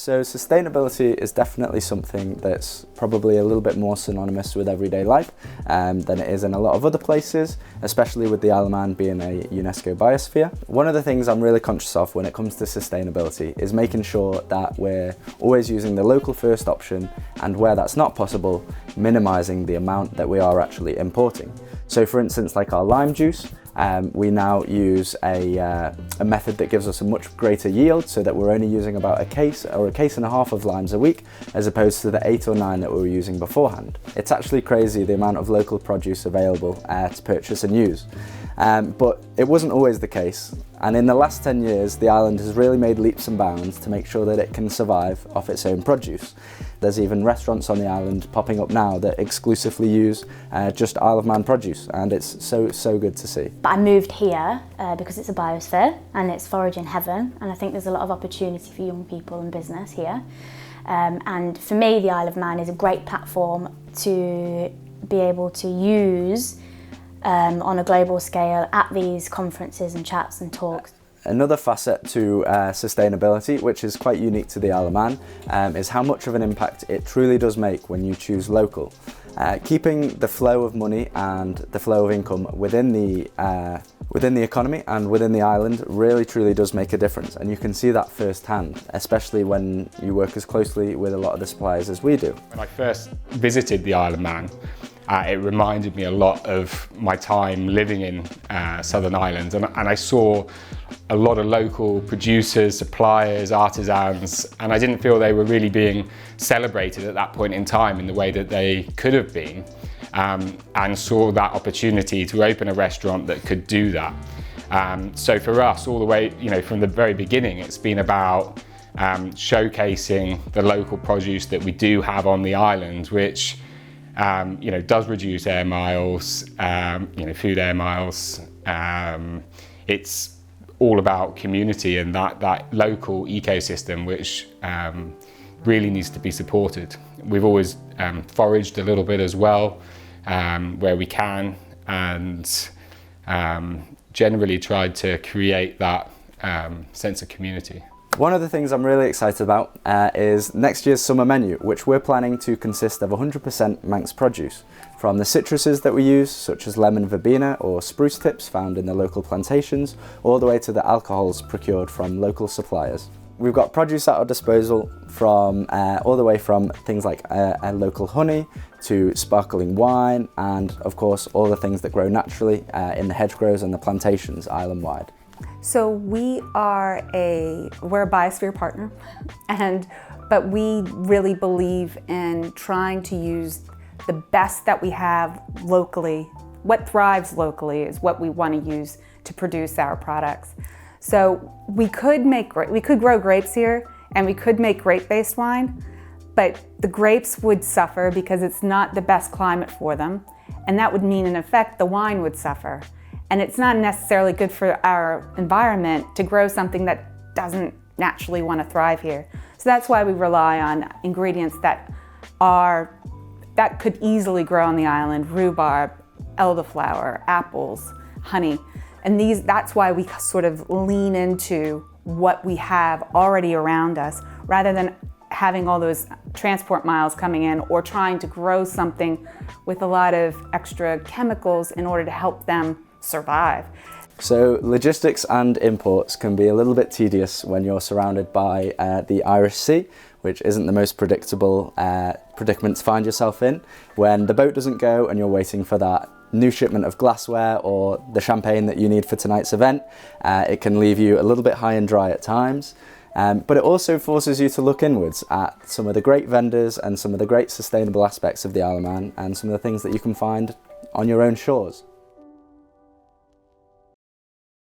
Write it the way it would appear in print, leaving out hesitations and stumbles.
So sustainability is definitely something that's probably a little bit more synonymous with everyday life than it is in a lot of other places, especially with the Isle of Man being a UNESCO biosphere. One of the things I'm really conscious of when it comes to sustainability is making sure that we're always using the local first option, and where that's not possible, minimising the amount that we are actually importing. So for instance, like our lime juice, we now use a method that gives us a much greater yield, so that we're only using about a case or a case and a half of limes a week, as opposed to the 8 or 9 that we were using beforehand. It's actually crazy the amount of local produce available to purchase and use. But it wasn't always the case, and in the last 10 years the island has really made leaps and bounds to make sure that it can survive off its own produce. There's even restaurants on the island popping up now that exclusively use just Isle of Man produce, and it's so good to see. I moved here because it's a biosphere and it's foraging heaven, and I think there's a lot of opportunity for young people and business here. And for me, the Isle of Man is a great platform to be able to use on a global scale at these conferences and chats and talks. Another facet to sustainability, which is quite unique to the Isle of Man, is how much of an impact it truly does make when you choose local. Keeping the flow of money and the flow of income within the economy and within the island really truly does make a difference, and you can see that firsthand, especially when you work as closely with a lot of the suppliers as we do. When I first visited the Isle of Man, it reminded me a lot of my time living in Southern Ireland, and I saw a lot of local producers, suppliers, artisans, and I didn't feel they were really being celebrated at that point in time in the way that they could have been, and saw that opportunity to open a restaurant that could do that. So for us, all the way, from the very beginning, it's been about showcasing the local produce that we do have on the island, which does reduce air miles, food air miles. It's all about community and that local ecosystem, which really needs to be supported. We've always foraged a little bit as well, where we can, and generally tried to create that sense of community. One of the things I'm really excited about is next year's summer menu, which we're planning to consist of 100% Manx produce, from the citruses that we use, such as lemon verbena or spruce tips found in the local plantations, all the way to the alcohols procured from local suppliers. We've got produce at our disposal from all the way from things like local honey to sparkling wine, and of course all the things that grow naturally in the hedgerows and the plantations island-wide. So we're a biosphere partner, but we really believe in trying to use the best that we have locally. What thrives locally is what we want to use to produce our products. So we could grow grapes here, and we could make grape-based wine, but the grapes would suffer because it's not the best climate for them, and that would mean, in effect, the wine would suffer. And it's not necessarily good for our environment to grow something that doesn't naturally want to thrive here. So that's why we rely on ingredients that could easily grow on the island: rhubarb, elderflower, apples, honey. And that's why we sort of lean into what we have already around us, rather than having all those transport miles coming in or trying to grow something with a lot of extra chemicals in order to help them survive. So logistics and imports can be a little bit tedious when you're surrounded by the Irish Sea, which isn't the most predictable predicament to find yourself in. When the boat doesn't go and you're waiting for that new shipment of glassware or the champagne that you need for tonight's event, it can leave you a little bit high and dry at times. But it also forces you to look inwards at some of the great vendors and some of the great sustainable aspects of the Isle of Man, and some of the things that you can find on your own shores.